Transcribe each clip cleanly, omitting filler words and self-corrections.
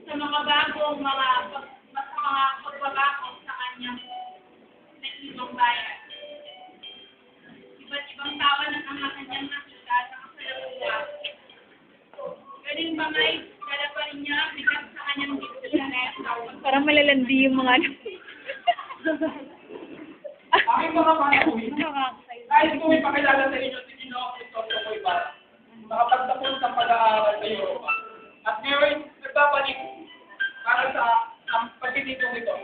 sa mga bagong mas mga pagbabago sa kanyang naibang bayan. Iba't ibang tawa ng ang kanyang nakita sa kasalakuhan. Galing ba ngay, dala pa rin niya bigat sa kanyang dibdib. Parang malalandi yung mga Aking mga panahon, kahit ko may pakilala sa inyo si Ginoong Cristosto Coibar, nakapagtapos ng pag-aaral sa Europa. At ngayon, nagbabalik para sa ang pagtitipong ito.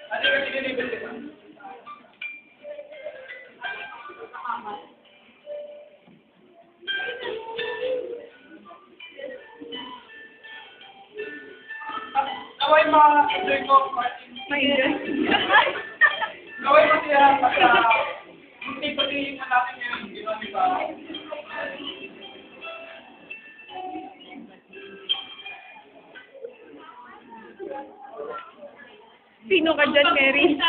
Ano yung sinilibig kita? Naway ma-enjoy ko, Martin. Naway mo siya at hindi natin yung gino'n, di ba? Sino ka dyan, Mary?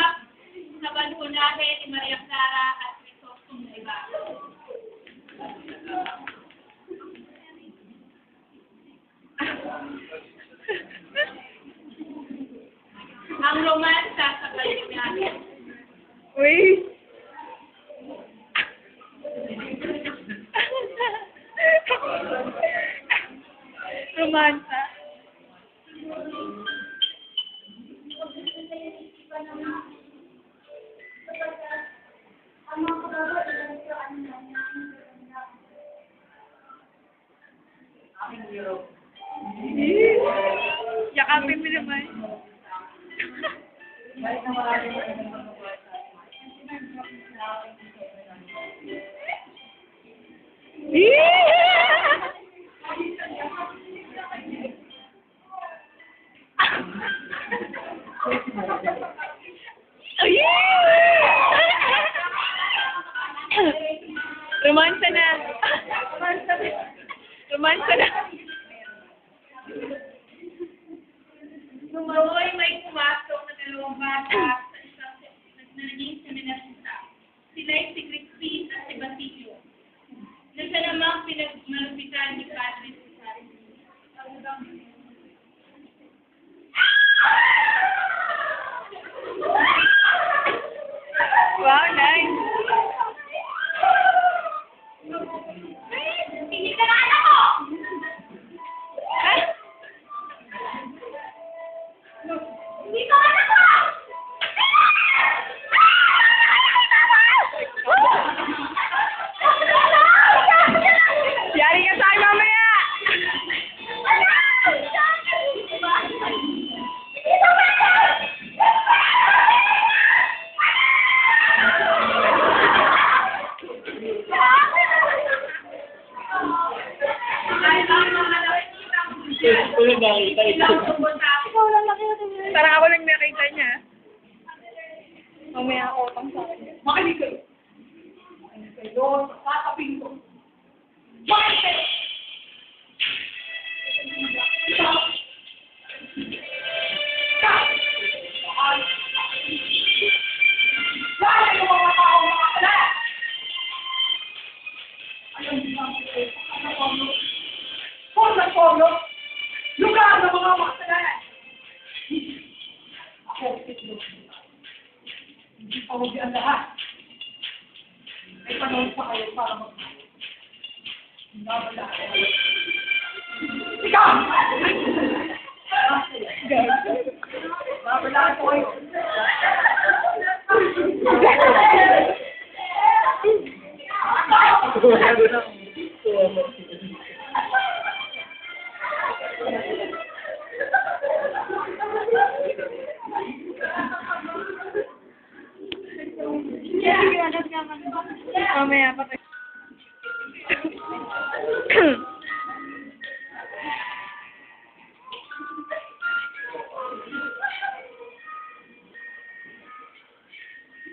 Sa Balconaje ni Maria Clara at Crisostong iba. Ang romansa sa Balconaje. Uy! Romansa. Yakapin mo naman. Romansa na. Romansa na. Noon may pumasok na dalawang bata sa isang naging seminarista. Sila ay si Crispin at si Basilio. Na siya namang pinagmalupitan ni Padre Cesario. Wow, nice. Hindi ka na anak ko! Hindi ka anak ko! Yari ka sa akin mamaya! Parang ako lang nakita niya. Mamaya ako utang sa akin. Makinig kayo. Kayo, tatapin ko. Bakit? Bakit yung mga tao mga pala? Ayaw din ang Polo. Lugar ng mga makasalanan. Ako, ito. Hindi pa huwag ang lahat. May panahon pa kayo para babala ako. Ikaw! Babala ako kayo. Mamaya pa tayo.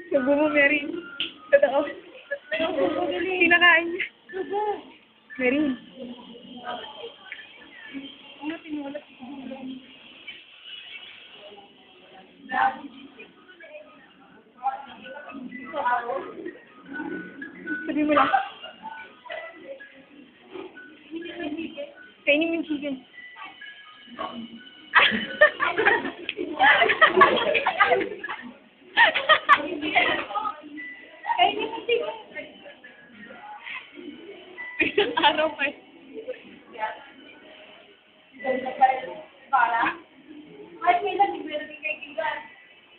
Subo mo, Mary. Totoo. Kinakain niya. Mary. Ano tinulat? Sabi mo lang. Kainin mo yung chicken. Kainin mo yung chicken. Isang araw pa eh. Para? Kahit may nagigwero din kay Kigan.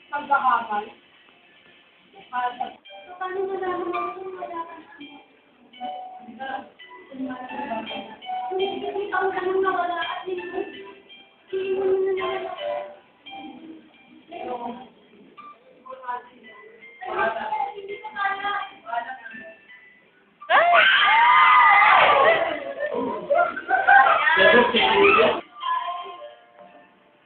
Pagkakamal. Paano mo na naman kung wala ka na? Hindi ako ka nang nawala at hindi mo na nawala.